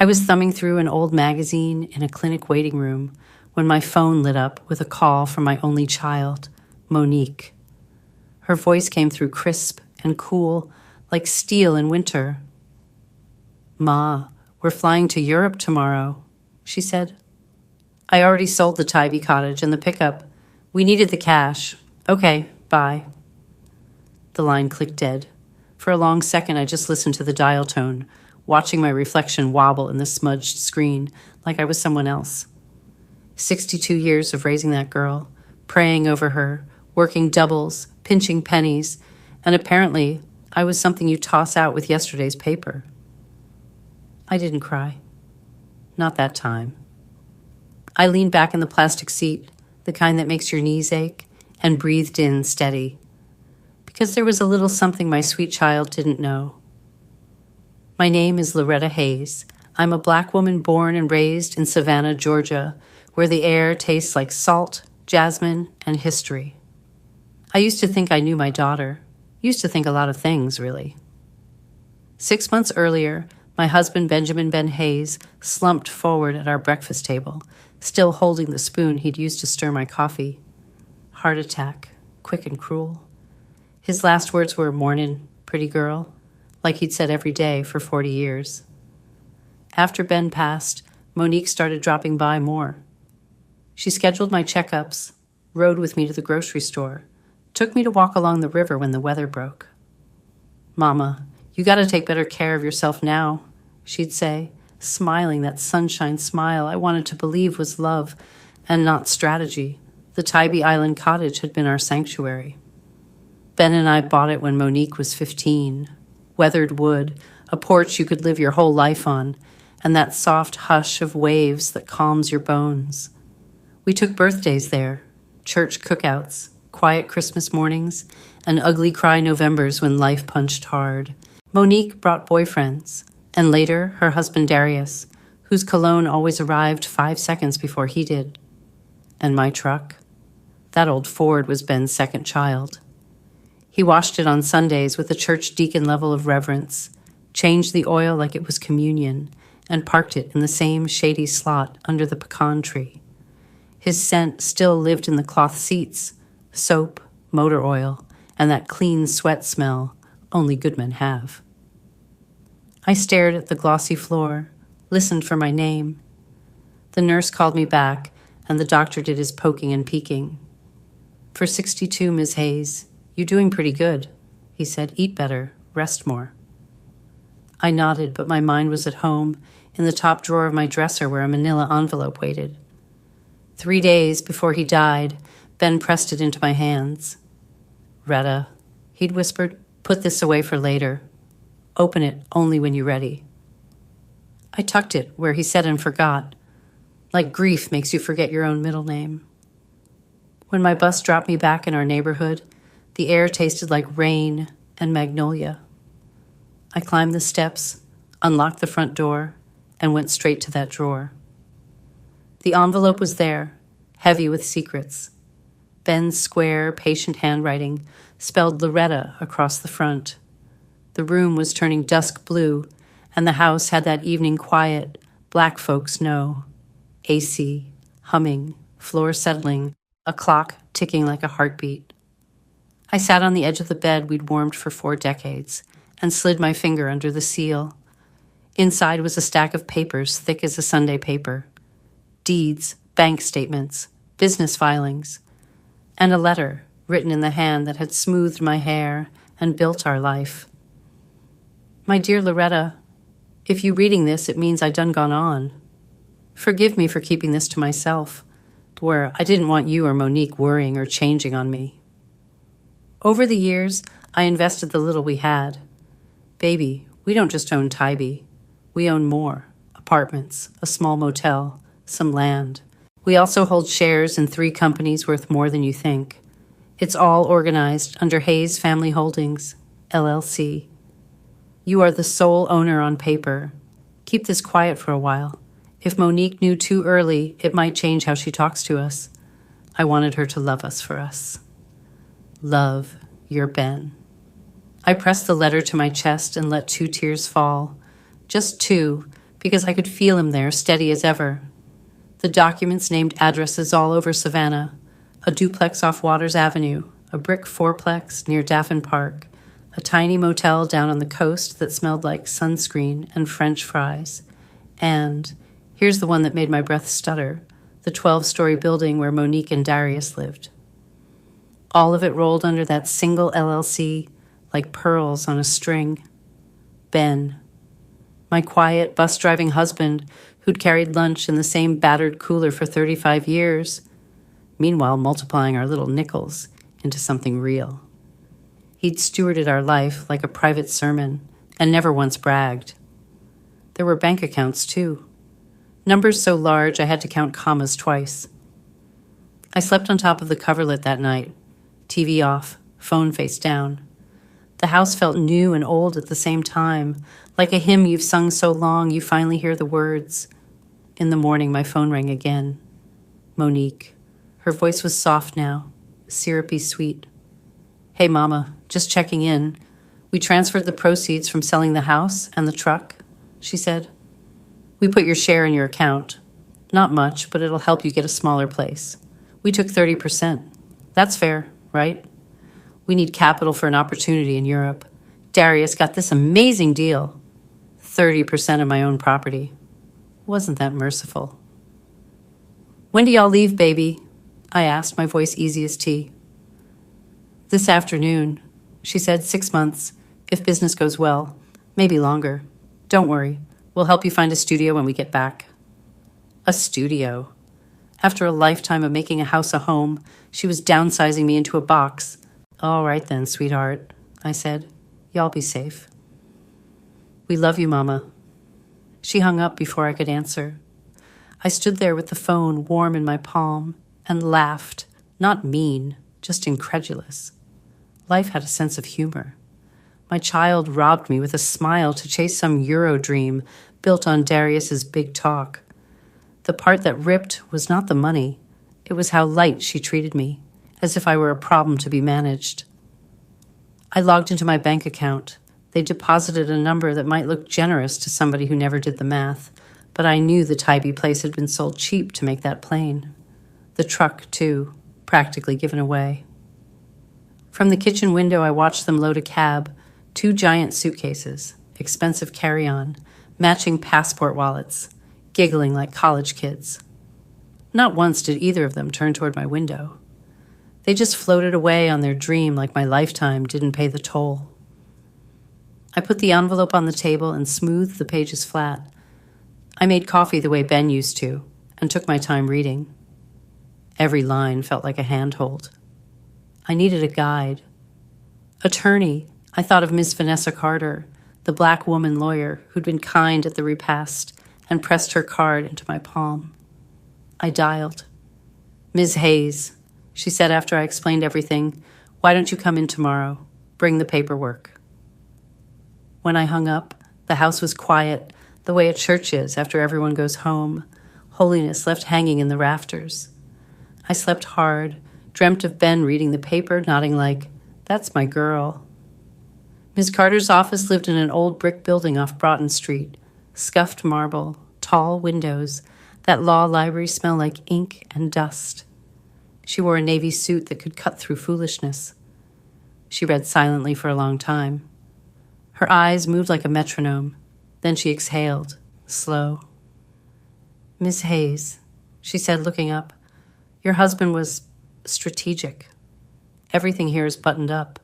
I was thumbing through an old magazine in a clinic waiting room when my phone lit up with a call from my only child, Monique. Her voice came through crisp and cool, like steel in winter. "Ma, we're flying to Europe tomorrow," she said. "I already sold the Tybee cottage and the pickup. We needed the cash. Okay, bye." The line clicked dead. For a long second, I just listened to the dial tone, watching my reflection wobble in the smudged screen like I was someone else. 62 years of raising that girl, praying over her, working doubles, pinching pennies, and apparently I was something you toss out with yesterday's paper. I didn't cry. Not that time. I leaned back in the plastic seat, the kind that makes your knees ache, and breathed in steady. Because there was a little something my sweet child didn't know. My name is Loretta Hayes. I'm a black woman born and raised in Savannah, Georgia, where the air tastes like salt, jasmine, and history. I used to think I knew my daughter. Used to think a lot of things, really. 6 months earlier, my husband, Benjamin Ben Hayes, slumped forward at our breakfast table, still holding the spoon he'd used to stir my coffee. Heart attack, quick and cruel. His last words were, "Mornin', pretty girl," like he'd said every day for 40 years. After Ben passed, Monique started dropping by more. She scheduled my checkups, rode with me to the grocery store, took me to walk along the river when the weather broke. "Mama, you got to take better care of yourself now," she'd say, smiling that sunshine smile I wanted to believe was love and not strategy. The Tybee Island cottage had been our sanctuary. Ben and I bought it when Monique was 15. Weathered wood, a porch you could live your whole life on, and that soft hush of waves that calms your bones. We took birthdays there, church cookouts, quiet Christmas mornings, and ugly cry Novembers when life punched hard. Monique brought boyfriends, and later her husband Darius, whose cologne always arrived 5 seconds before he did. And my truck? That old Ford was Ben's second child. He washed it on Sundays with a church deacon level of reverence, changed the oil like it was communion, and parked it in the same shady slot under the pecan tree. His scent still lived in the cloth seats, soap, motor oil, and that clean sweat smell only good men have. I stared at the glossy floor, listened for my name. The nurse called me back, and the doctor did his poking and peeking. "For 62, Ms. Hayes, you're doing pretty good," he said. "Eat better, rest more." I nodded, but my mind was at home, in the top drawer of my dresser where a manila envelope waited. 3 days before he died, Ben pressed it into my hands. "Retta," he'd whispered, "put this away for later. Open it only when you're ready." I tucked it where he said and forgot, like grief makes you forget your own middle name. When my bus dropped me back in our neighborhood, the air tasted like rain and magnolia. I climbed the steps, unlocked the front door, and went straight to that drawer. The envelope was there, heavy with secrets. Ben's square, patient handwriting spelled Loretta across the front. The room was turning dusk blue, and the house had that evening quiet black folks know. AC, humming, floor settling, a clock ticking like a heartbeat. I sat on the edge of the bed we'd warmed for 4 decades and slid my finger under the seal. Inside was a stack of papers thick as a Sunday paper. Deeds, bank statements, business filings, and a letter written in the hand that had smoothed my hair and built our life. "My dear Loretta, if you reading this, it means I done gone on. Forgive me for keeping this to myself, where I didn't want you or Monique worrying or changing on me. Over the years, I invested the little we had. Baby, we don't just own Tybee. We own more. Apartments, a small motel, some land. We also hold shares in 3 companies worth more than you think. It's all organized under Hayes Family Holdings, LLC. You are the sole owner on paper. Keep this quiet for a while. If Monique knew too early, it might change how she talks to us. I wanted her to love us for us. Love, your Ben." I pressed the letter to my chest and let 2 tears fall. Just 2, because I could feel him there, steady as ever. The documents named addresses all over Savannah, a duplex off Waters Avenue, a brick fourplex near Daffin Park, a tiny motel down on the coast that smelled like sunscreen and French fries, and, here's the one that made my breath stutter, the 12-story building where Monique and Darius lived. All of it rolled under that single LLC like pearls on a string. Ben, my quiet, bus-driving husband who'd carried lunch in the same battered cooler for 35 years, meanwhile multiplying our little nickels into something real. He'd stewarded our life like a private sermon and never once bragged. There were bank accounts, too. Numbers so large I had to count commas twice. I slept on top of the coverlet that night, TV off, phone face down. The house felt new and old at the same time, like a hymn you've sung so long you finally hear the words. In the morning, my phone rang again. Monique. Her voice was soft now, syrupy sweet. Hey, Mama, just checking in. We transferred the proceeds from selling the house and the truck, she said. We put your share in your account. Not much, but it'll help you get a smaller place. We took 30%. That's fair, right? We need capital for an opportunity in Europe. Darius got this amazing deal. 30% of my own property. Wasn't that merciful? When do y'all leave, baby? I asked, my voice easy as tea. This afternoon, she said, 6 months, if business goes well. Maybe longer. Don't worry. We'll help you find a studio when we get back. A studio. After a lifetime of making a house a home, she was downsizing me into a box. All right then, sweetheart, I said. Y'all be safe. We love you, Mama. She hung up before I could answer. I stood there with the phone warm in my palm and laughed, not mean, just incredulous. Life had a sense of humor. My child robbed me with a smile to chase some Euro dream built on Darius's big talk. The part that ripped was not the money. It was how light she treated me, as if I were a problem to be managed. I logged into my bank account. They deposited a number that might look generous to somebody who never did the math, but I knew the Tybee place had been sold cheap to make that plain. The truck, too, practically given away. From the kitchen window, I watched them load a cab, 2 giant suitcases, expensive carry-on, matching passport wallets, giggling like college kids. Not once did either of them turn toward my window. They just floated away on their dream like my lifetime didn't pay the toll. I put the envelope on the table and smoothed the pages flat. I made coffee the way Ben used to, and took my time reading. Every line felt like a handhold. I needed a guide. Attorney, I thought of Miss Vanessa Carter, the black woman lawyer who'd been kind at the repast and pressed her card into my palm. I dialed. Ms. Hayes, she said after I explained everything, why don't you come in tomorrow? Bring the paperwork. When I hung up, the house was quiet, the way a church is after everyone goes home, holiness left hanging in the rafters. I slept hard, dreamt of Ben reading the paper, nodding like, that's my girl. Ms. Carter's office lived in an old brick building off Broughton Street, scuffed marble, tall windows, that law library smell like ink and dust. She wore a navy suit that could cut through foolishness. She read silently for a long time. Her eyes moved like a metronome. Then she exhaled, slow. Miss Hayes, she said, looking up, your husband was strategic. Everything here is buttoned up.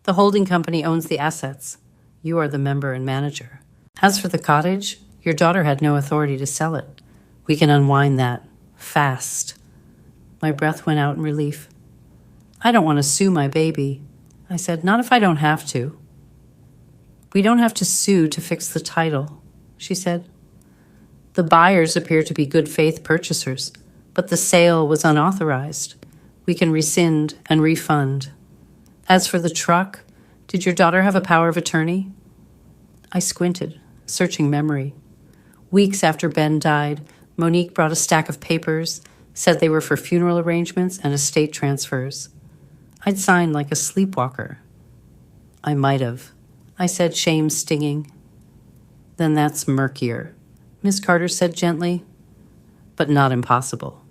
The holding company owns the assets. You are the member and manager. As for the cottage, your daughter had no authority to sell it. We can unwind that. Fast. My breath went out in relief. I don't want to sue my baby. I said, not if I don't have to. We don't have to sue to fix the title, she said. The buyers appear to be good faith purchasers, but the sale was unauthorized. We can rescind and refund. As for the truck, did your daughter have a power of attorney? I squinted, searching memory. Weeks after Ben died, Monique brought a stack of papers, said they were for funeral arrangements and estate transfers. I'd signed like a sleepwalker. I might have. I said, shame stinging. Then that's murkier. Miss Carter said gently, but not impossible.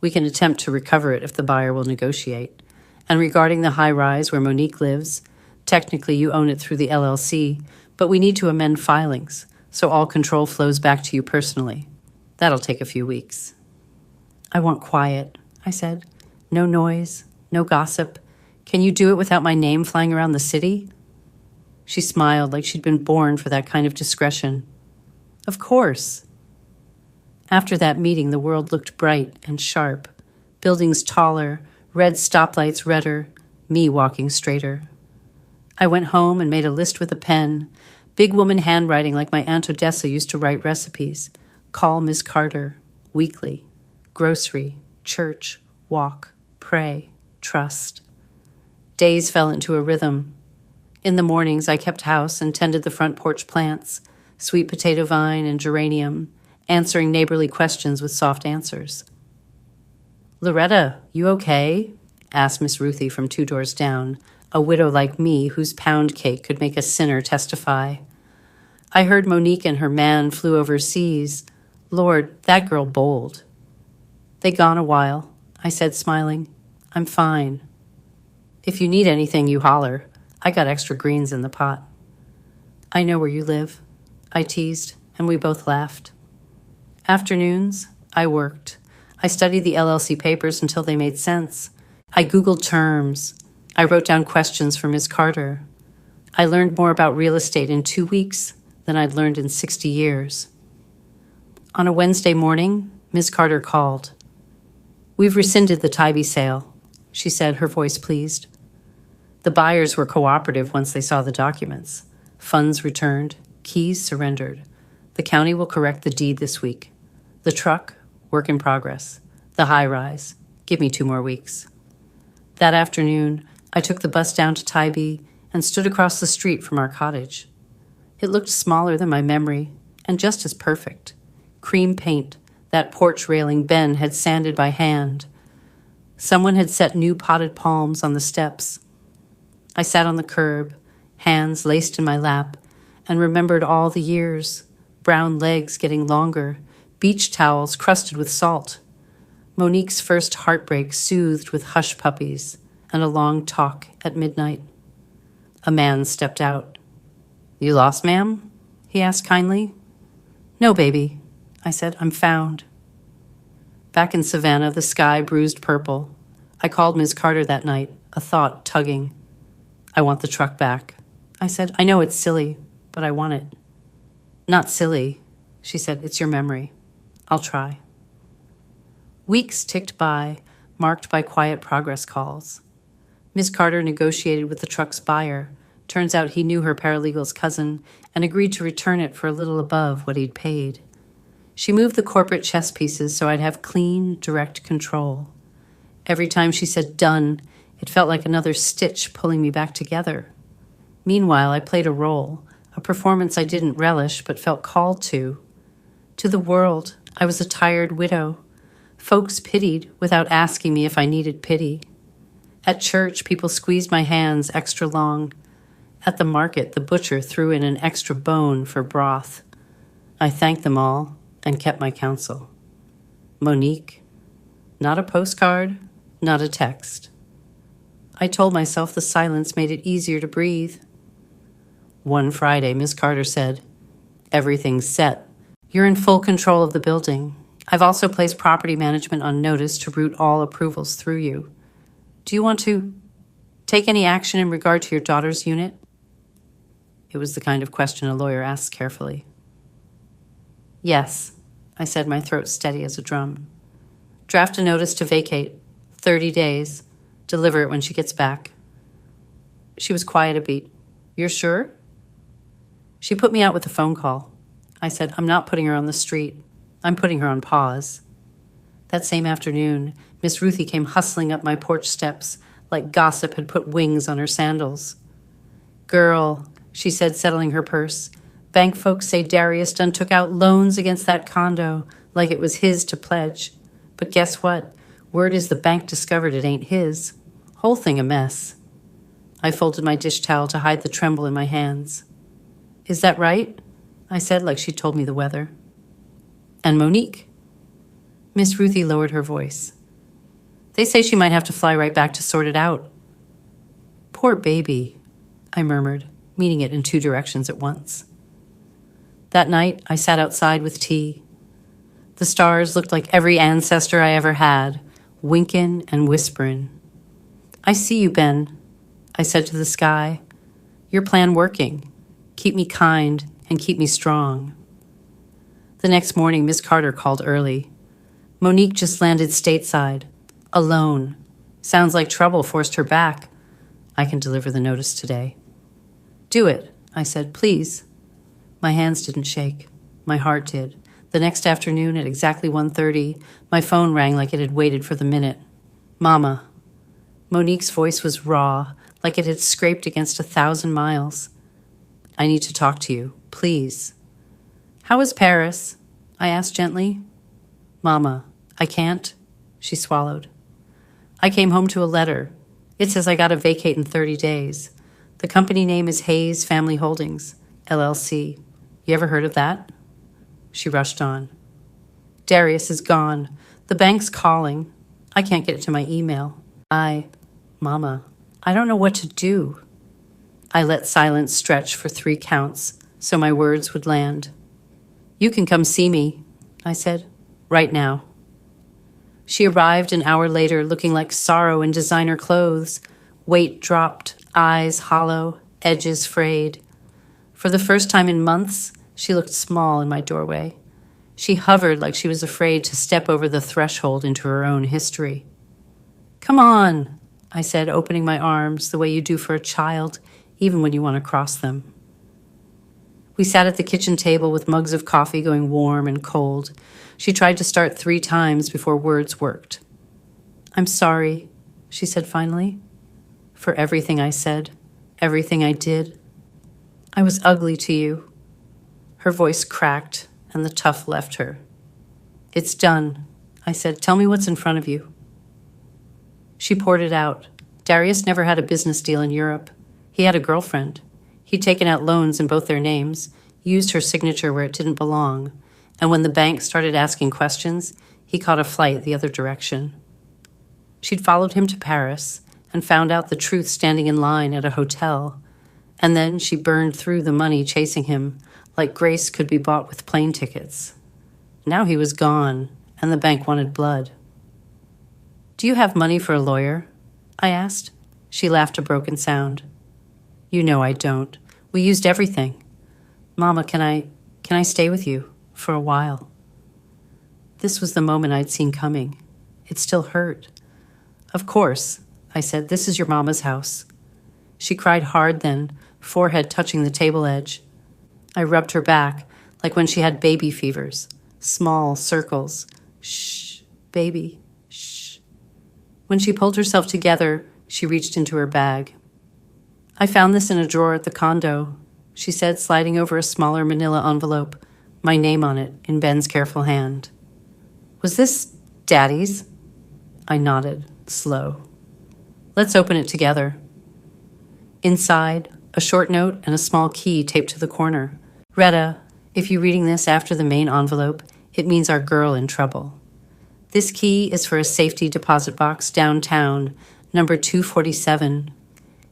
We can attempt to recover it if the buyer will negotiate. And regarding the high rise where Monique lives, technically you own it through the LLC, but we need to amend filings, so all control flows back to you personally. That'll take a few weeks. I want quiet, I said. No noise, no gossip. Can you do it without my name flying around the city? She smiled like she'd been born for that kind of discretion. Of course. After that meeting, the world looked bright and sharp. Buildings taller, red stoplights redder, me walking straighter. I went home and made a list with a pen, big woman handwriting like my Aunt Odessa used to write recipes. Call Miss Carter, weekly, grocery, church, walk, pray, trust. Days fell into a rhythm. In the mornings, I kept house and tended the front porch plants, sweet potato vine and geranium, answering neighborly questions with soft answers. Loretta, you okay? Asked Miss Ruthie from 2 doors down, a widow like me whose pound cake could make a sinner testify. I heard Monique and her man flew overseas. Lord, that girl bold. They gone a while, I said, smiling. I'm fine. If you need anything, you holler. I got extra greens in the pot. I know where you live, I teased, and we both laughed. Afternoons, I worked. I studied the LLC papers until they made sense. I Googled terms. I wrote down questions for Ms. Carter. I learned more about real estate in 2 weeks than I'd learned in 60 years. On a Wednesday morning, Ms. Carter called. We've rescinded the Tybee sale, she said, her voice pleased. The buyers were cooperative once they saw the documents. Funds returned, keys surrendered. The county will correct the deed this week. The truck, work in progress. The high rise, give me 2 more weeks. That afternoon, I took the bus down to Tybee and stood across the street from our cottage. It looked smaller than my memory and just as perfect. Cream paint, that porch railing Ben had sanded by hand. Someone had set new potted palms on the steps. I sat on the curb, hands laced in my lap, and remembered all the years, brown legs getting longer, beach towels crusted with salt, Monique's first heartbreak soothed with hush puppies, and a long talk at midnight. A man stepped out. You lost, ma'am? He asked kindly. No, baby, I said. I'm found. Back in Savannah, the sky bruised purple. I called Ms. Carter that night, a thought tugging. I want the truck back. I said, I know it's silly, but I want it. Not silly, she said. It's your memory. I'll try. Weeks ticked by, marked by quiet progress calls. Ms. Carter negotiated with the truck's buyer. Turns out he knew her paralegal's cousin and agreed to return it for a little above what he'd paid. She moved the corporate chess pieces so I'd have clean, direct control. Every time she said done, it felt like another stitch pulling me back together. Meanwhile, I played a role, a performance I didn't relish but felt called to. To the world, I was a tired widow. Folks pitied without asking me if I needed pity. At church, people squeezed my hands extra long. At the market, the butcher threw in an extra bone for broth. I thanked them all and kept my counsel. Monique, not a postcard, not a text. I told myself the silence made it easier to breathe. One Friday, Miss Carter said, Everything's set. You're in full control of the building. I've also placed property management on notice to route all approvals through you. Do you want to take any action in regard to your daughter's unit? It was the kind of question a lawyer asks carefully. Yes, I said, my throat steady as a drum. Draft a notice to vacate, 30 days. Deliver it when she gets back. She was quiet a beat. You're sure? She put me out with a phone call. I said, I'm not putting her on the street. I'm putting her on pause. That same afternoon, Miss Ruthie came hustling up my porch steps like gossip had put wings on her sandals. Girl, she said, settling her purse, bank folks say Darius Dunn took out loans against that condo like it was his to pledge. But guess what? Word is the bank discovered it ain't his. Whole thing a mess. I folded my dish towel to hide the tremble in my hands. Is that right? I said, like she told me the weather. And Monique? Miss Ruthie lowered her voice. They say she might have to fly right back to sort it out. Poor baby, I murmured, meaning it in two directions at once. That night, I sat outside with tea. The stars looked like every ancestor I ever had, winkin' and whisperin'. I see you, Ben, I said to the sky. Your plan working. Keep me kind and keep me strong. The next morning, Miss Carter called early. Monique just landed stateside, alone. Sounds like trouble forced her back. I can deliver the notice today. Do it, I said, please. My hands didn't shake. My heart did. The next afternoon at exactly 1:30, my phone rang like it had waited for the minute. Mama. Monique's voice was raw, like it had scraped against 1,000 miles. I need to talk to you, please. How is Paris? I asked gently. Mama, I can't. She swallowed. I came home to a letter. It says I gotta vacate in 30 days. The company name is Hayes Family Holdings, LLC. You ever heard of that? She rushed on. Darius is gone. The bank's calling. I can't get it to my email. Mama, I don't know what to do. I let silence stretch for 3 counts so my words would land. You can come see me, I said, right now. She arrived an hour later looking like sorrow in designer clothes, weight dropped, eyes hollow, edges frayed. For the first time in months, she looked small in my doorway. She hovered like she was afraid to step over the threshold into her own history. Come on, I said, opening my arms the way you do for a child, even when you want to cross them. We sat at the kitchen table with mugs of coffee going warm and cold. She tried to start 3 times before words worked. I'm sorry, she said finally, for everything I said, everything I did. I was ugly to you. Her voice cracked and the tough left her. It's done, I said. Tell me what's in front of you. She poured it out. Darius never had a business deal in Europe. He had a girlfriend. He'd taken out loans in both their names, used her signature where it didn't belong, and when the bank started asking questions, he caught a flight the other direction. She'd followed him to Paris and found out the truth standing in line at a hotel, and then she burned through the money chasing him, like grace could be bought with plane tickets. Now he was gone, and the bank wanted blood. Do you have money for a lawyer? I asked. She laughed a broken sound. You know I don't. We used everything. Mama, can I stay with you for a while? This was the moment I'd seen coming. It still hurt. Of course, I said, this is your mama's house. She cried hard then, forehead touching the table edge. I rubbed her back, like when she had baby fevers. Small circles. Shh, baby, shh. When she pulled herself together, she reached into her bag. I found this in a drawer at the condo, she said, sliding over a smaller manila envelope, my name on it in Ben's careful hand. Was this Daddy's? I nodded, slow. Let's open it together. Inside, a short note and a small key taped to the corner. Retta, if you're reading this after the main envelope, it means our girl in trouble. This key is for a safety deposit box downtown, number 247.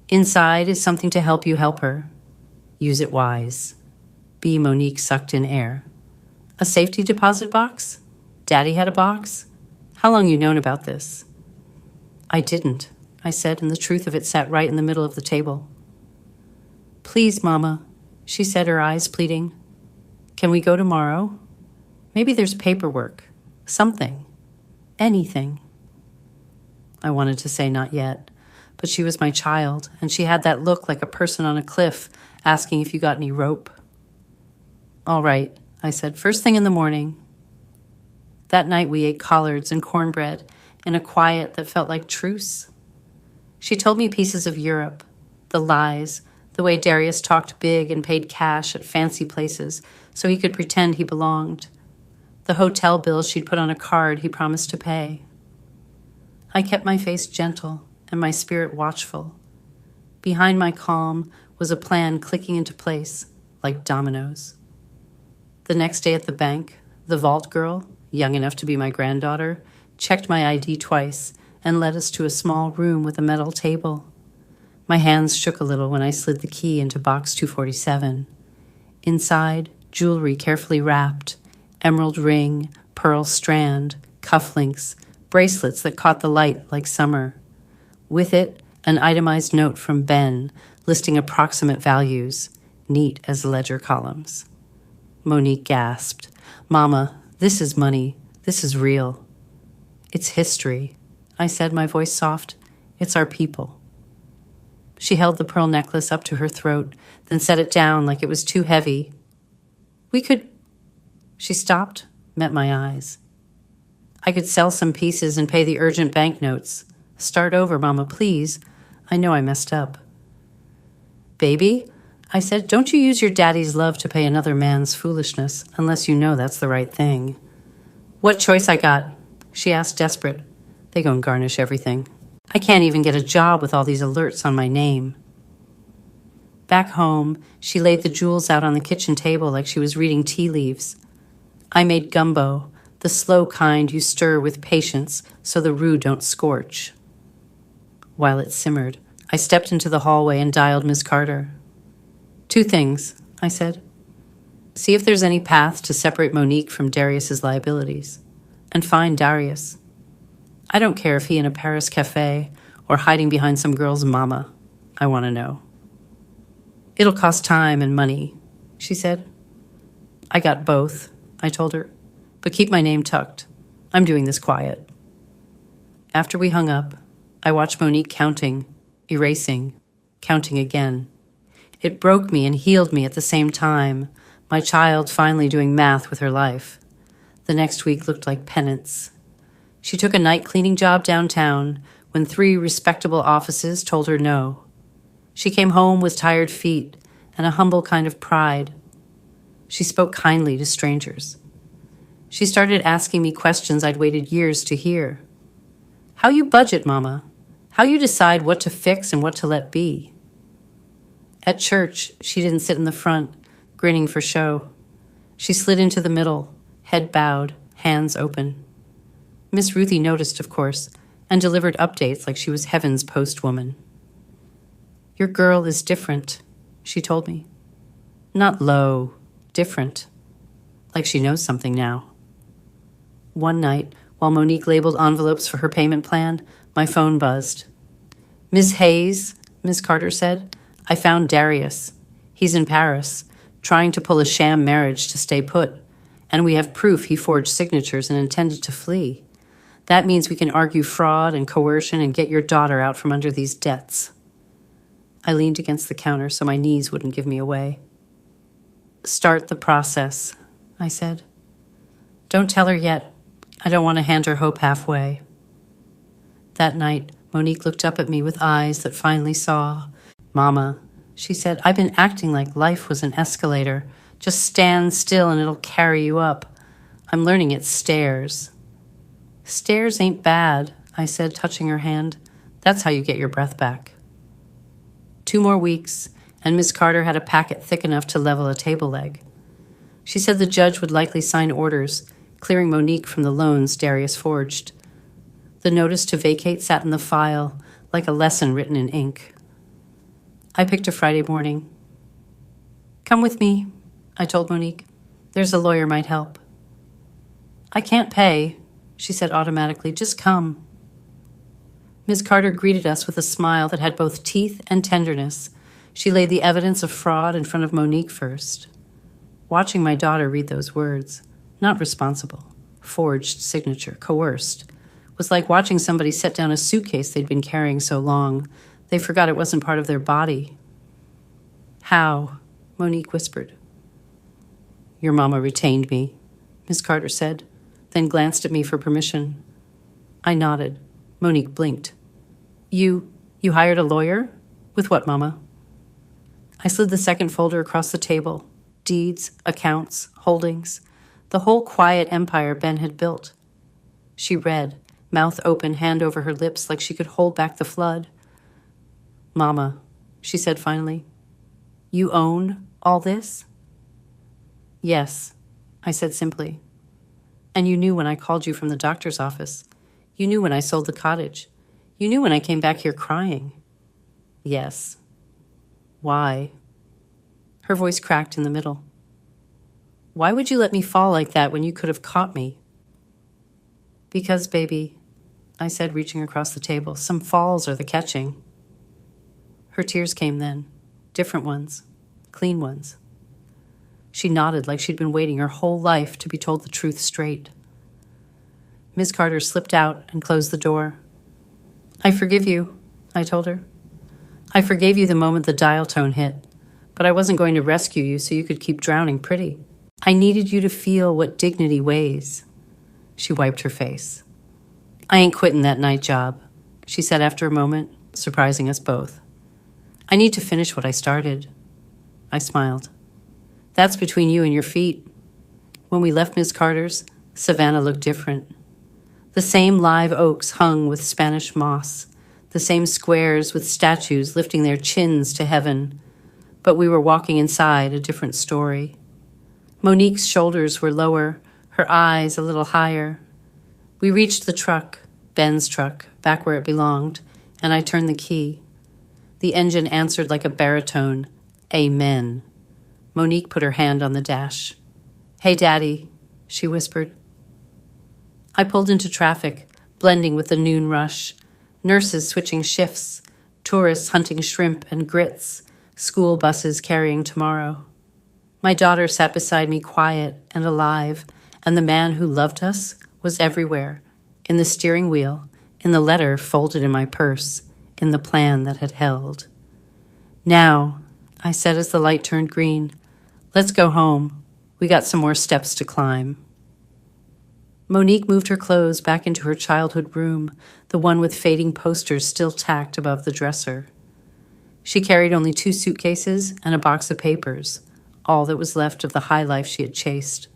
Inside is something to help you help her. Use it wise. B. Monique sucked in air. A safety deposit box? Daddy had a box? How long you known about this? I didn't, I said, and the truth of it sat right in the middle of the table. Please, Mama, she said, her eyes pleading. Can we go tomorrow? Maybe there's paperwork. Something. Anything. I wanted to say not yet, but she was my child, and she had that look like a person on a cliff asking if you got any rope. All right, I said, first thing in the morning. That night we ate collards and cornbread in a quiet that felt like truce. She told me pieces of Europe, the lies, the way Darius talked big and paid cash at fancy places so he could pretend he belonged, the hotel bills she'd put on a card he promised to pay. I kept my face gentle and my spirit watchful. Behind my calm was a plan clicking into place like dominoes. The next day at the bank, The vault girl, young enough to be my granddaughter, checked my ID twice and led us to a small room with a metal table. My hands shook a little when I slid the key into box 247. Inside, jewelry carefully wrapped, emerald ring, pearl strand, cufflinks, bracelets that caught the light like summer. With it, an itemized note from Ben listing approximate values, neat as ledger columns. Monique gasped. "Mama, this is money. This is real." "It's history," I said, my voice soft. "It's our people." She held the pearl necklace up to her throat, then set it down like it was too heavy. "We could—" She stopped, met my eyes. "I could sell some pieces and pay the urgent banknotes. Start over, Mama, please. I know I messed up." "Baby," I said, "don't you use your daddy's love to pay another man's foolishness unless you know that's the right thing." "What choice I got?" she asked, desperate. "They gon' garnish everything. I can't even get a job with all these alerts on my name." Back home, she laid the jewels out on the kitchen table like she was reading tea leaves. I made gumbo, the slow kind you stir with patience so the roux don't scorch. While it simmered, I stepped into the hallway and dialed Miss Carter. "2 things," I said. "See if there's any path to separate Monique from Darius's liabilities. And find Darius. I don't care if he in a Paris cafe or hiding behind some girl's mama. I want to know." "It'll cost time and money," she said. "I got both," I told her. "But keep my name tucked. I'm doing this quiet." After we hung up, I watched Monique counting, erasing, counting again. It broke me and healed me at the same time, my child finally doing math with her life. The next week looked like penance. She took a night cleaning job downtown when 3 respectable offices told her no. She came home with tired feet and a humble kind of pride. She spoke kindly to strangers. She started asking me questions I'd waited years to hear. "How you budget, Mama? How you decide what to fix and what to let be?" At church, she didn't sit in the front, grinning for show. She slid into the middle, head bowed, hands open. Miss Ruthie noticed, of course, and delivered updates like she was heaven's postwoman. "Your girl is different," she told me. Not low, different. Like she knows something now. One night, while Monique labeled envelopes for her payment plan, my phone buzzed. "Ms. Hayes," Miss Carter said, "I found Darius. He's in Paris, trying to pull a sham marriage to stay put, and we have proof he forged signatures and intended to flee. That means we can argue fraud and coercion and get your daughter out from under these debts." I leaned against the counter so my knees wouldn't give me away. "Start the process," I said. "Don't tell her yet. I don't want to hand her hope halfway." That night, Monique looked up at me with eyes that finally saw. "Mama," she said, "I've been acting like life was an escalator. Just stand still and it'll carry you up. I'm learning it's stairs." "Stairs ain't bad," I said, touching her hand. "That's how you get your breath back." 2 more weeks, and Miss Carter had a packet thick enough to level a table leg. She said the judge would likely sign orders, clearing Monique from the loans Darius forged. The notice to vacate sat in the file, like a lesson written in ink. I picked a Friday morning. "Come with me," I told Monique. "There's a lawyer might help." "I can't pay," she said automatically. "Just come." Ms. Carter greeted us with a smile that had both teeth and tenderness. She laid the evidence of fraud in front of Monique first. Watching my daughter read those words, not responsible, forged signature, coerced, was like watching somebody set down a suitcase they'd been carrying so long, they forgot it wasn't part of their body. "How?" Monique whispered. "Your mama retained me," Miss Carter said, then glanced at me for permission. I nodded. Monique blinked. You hired a lawyer? With what, Mama?" I slid the second folder across the table. Deeds, accounts, holdings, the whole quiet empire Ben had built. She read, mouth open, hand over her lips like she could hold back the flood. "Mama," she said finally, "you own all this?" "Yes," I said simply. And you knew when I called you from the doctor's office. You knew when I sold the cottage. You knew when I came back here crying. Yes. Why? Her voice cracked in the middle. Why would you let me fall like that when you could have caught me? Because, baby, I said, reaching across the table, some falls are the catching. Her tears came then, different ones, clean ones. She nodded like she'd been waiting her whole life to be told the truth straight. Ms. Carter slipped out and closed the door. I forgive you, I told her. I forgave you the moment the dial tone hit, but I wasn't going to rescue you so you could keep drowning pretty. I needed you to feel what dignity weighs. She wiped her face. I ain't quitting that night job, she said after a moment, surprising us both. I need to finish what I started. I smiled. That's between you and your feet. When we left Miss Carter's, Savannah looked different. The same live oaks hung with Spanish moss, the same squares with statues lifting their chins to heaven, but we were walking inside a different story. Monique's shoulders were lower, her eyes a little higher. We reached the truck, Ben's truck, back where it belonged, and I turned the key. The engine answered like a baritone, Amen. Monique put her hand on the dash. Hey, Daddy, she whispered. I pulled into traffic, blending with the noon rush. Nurses switching shifts, tourists hunting shrimp and grits, school buses carrying tomorrow. My daughter sat beside me quiet and alive, and the man who loved us was everywhere, in the steering wheel, in the letter folded in my purse, in the plan that had held. Now, I said as the light turned green, let's go home. We got some more steps to climb. Monique moved her clothes back into her childhood room, the one with fading posters still tacked above the dresser. She carried only 2 suitcases and a box of papers, all that was left of the high life she had chased.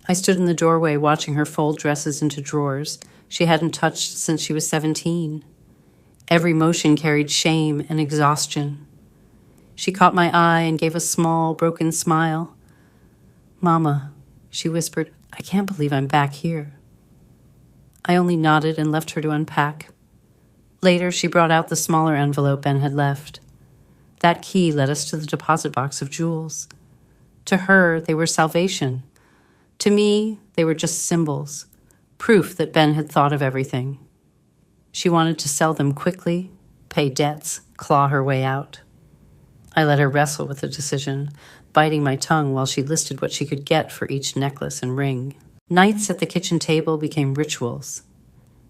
I stood in the doorway watching her fold dresses into drawers she hadn't touched since she was 17. Every motion carried shame and exhaustion. She caught my eye and gave a small, broken smile. Mama, she whispered, I can't believe I'm back here. I only nodded and left her to unpack. Later, she brought out the smaller envelope Ben had left. That key led us to the deposit box of jewels. To her, they were salvation. To me, they were just symbols, proof that Ben had thought of everything. She wanted to sell them quickly, pay debts, claw her way out. I let her wrestle with the decision, biting my tongue while she listed what she could get for each necklace and ring. Nights at the kitchen table became rituals.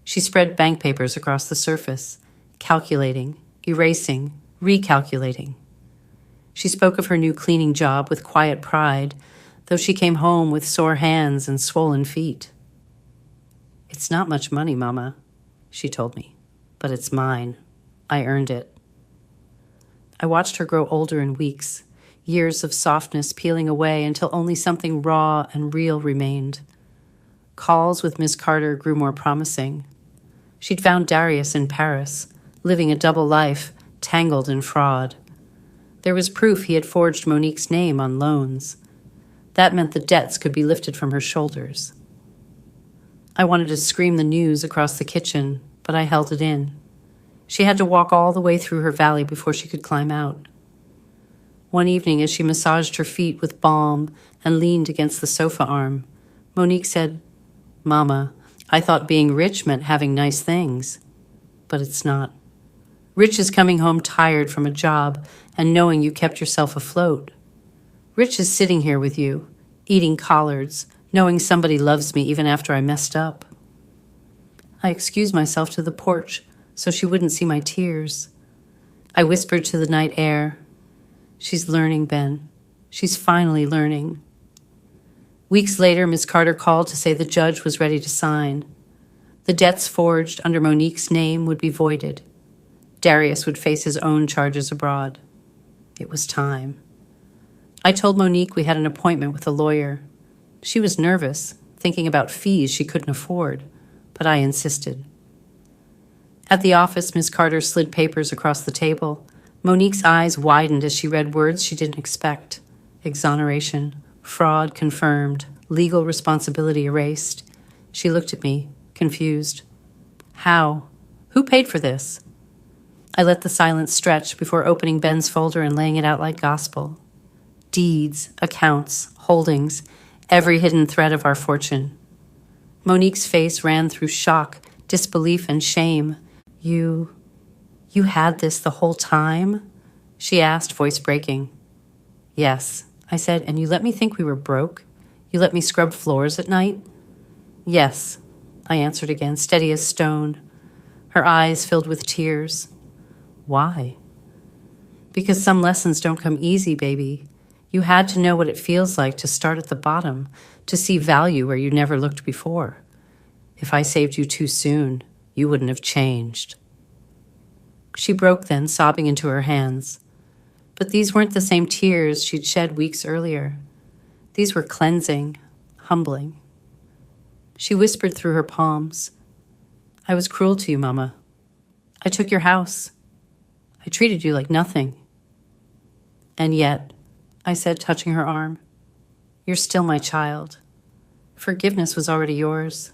She spread bank papers across the surface, calculating, erasing, recalculating. She spoke of her new cleaning job with quiet pride, though she came home with sore hands and swollen feet. It's not much money, Mama, she told me, but it's mine. I earned it. I watched her grow older in weeks, years of softness peeling away until only something raw and real remained. Calls with Miss Carter grew more promising. She'd found Darius in Paris, living a double life, tangled in fraud. There was proof he had forged Monique's name on loans. That meant the debts could be lifted from her shoulders. I wanted to scream the news across the kitchen, but I held it in. She had to walk all the way through her valley before she could climb out. One evening, as she massaged her feet with balm and leaned against the sofa arm, Monique said, Mama, I thought being rich meant having nice things, but it's not. Rich is coming home tired from a job and knowing you kept yourself afloat. Rich is sitting here with you, eating collards, knowing somebody loves me even after I messed up. I excused myself to the porch so she wouldn't see my tears. I whispered to the night air, She's learning, Ben. She's finally learning. Weeks later, Miss Carter called to say the judge was ready to sign. The debts forged under Monique's name would be voided. Darius would face his own charges abroad. It was time. I told Monique we had an appointment with a lawyer. She was nervous, thinking about fees she couldn't afford, but I insisted. At the office, Miss Carter slid papers across the table. Monique's eyes widened as she read words she didn't expect. Exoneration, fraud confirmed, legal responsibility erased. She looked at me, confused. How? Who paid for this? I let the silence stretch before opening Ben's folder and laying it out like gospel. Deeds, accounts, holdings, every hidden thread of our fortune. Monique's face ran through shock, disbelief, and shame. You had this the whole time? She asked, voice breaking. Yes, I said, and you let me think we were broke? You let me scrub floors at night? Yes, I answered again, steady as stone. Her eyes filled with tears. Why? Because some lessons don't come easy, baby. You had to know what it feels like to start at the bottom, to see value where you never looked before. If I saved you too soon, you wouldn't have changed. She broke then, sobbing into her hands. But these weren't the same tears she'd shed weeks earlier. These were cleansing, humbling. She whispered through her palms, I was cruel to you, Mama. I took your house. I treated you like nothing. And yet, I said, touching her arm, you're still my child. Forgiveness was already yours.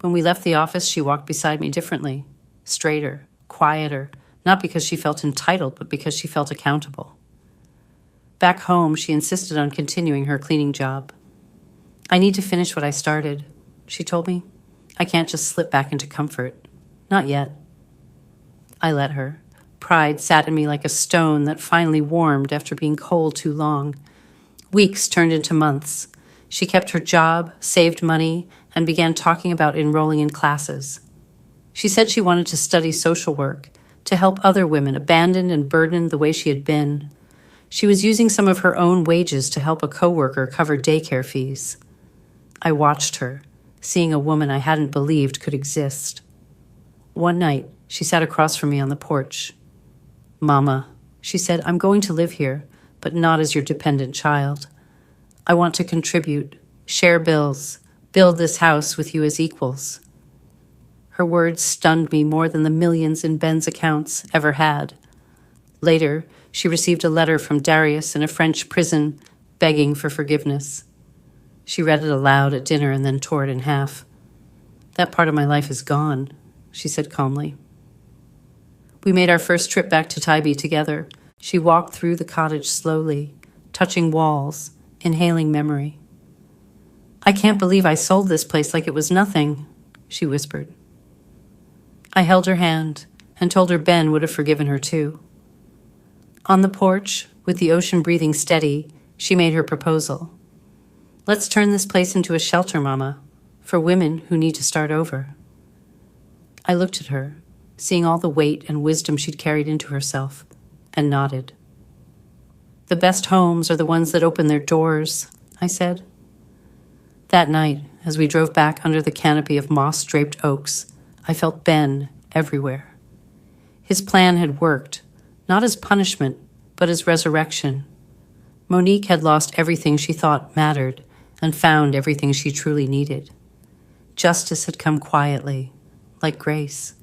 When we left the office, she walked beside me differently, straighter, quieter, not because she felt entitled, but because she felt accountable. Back home, she insisted on continuing her cleaning job. I need to finish what I started, she told me. I can't just slip back into comfort. Not yet. I let her. Pride sat in me like a stone that finally warmed after being cold too long. Weeks turned into months. She kept her job, saved money, and began talking about enrolling in classes. She said she wanted to study social work, to help other women abandoned and burdened the way she had been. She was using some of her own wages to help a coworker cover daycare fees. I watched her, seeing a woman I hadn't believed could exist. One night, she sat across from me on the porch. Mama, she said, I'm going to live here, but not as your dependent child. I want to contribute, share bills, build this house with you as equals. Her words stunned me more than the millions in Ben's accounts ever had. Later, she received a letter from Darius in a French prison begging for forgiveness. She read it aloud at dinner and then tore it in half. That part of my life is gone, she said calmly. We made our first trip back to Tybee together. She walked through the cottage slowly, touching walls, inhaling memory. I can't believe I sold this place like it was nothing, she whispered. I held her hand and told her Ben would have forgiven her too. On the porch, with the ocean breathing steady, she made her proposal. Let's turn this place into a shelter, Mama, for women who need to start over. I looked at her, seeing all the weight and wisdom she'd carried into herself, and nodded. The best homes are the ones that open their doors, I said. That night, as we drove back under the canopy of moss-draped oaks, I felt Ben everywhere. His plan had worked, not as punishment, but as resurrection. Monique had lost everything she thought mattered and found everything she truly needed. Justice had come quietly, like grace.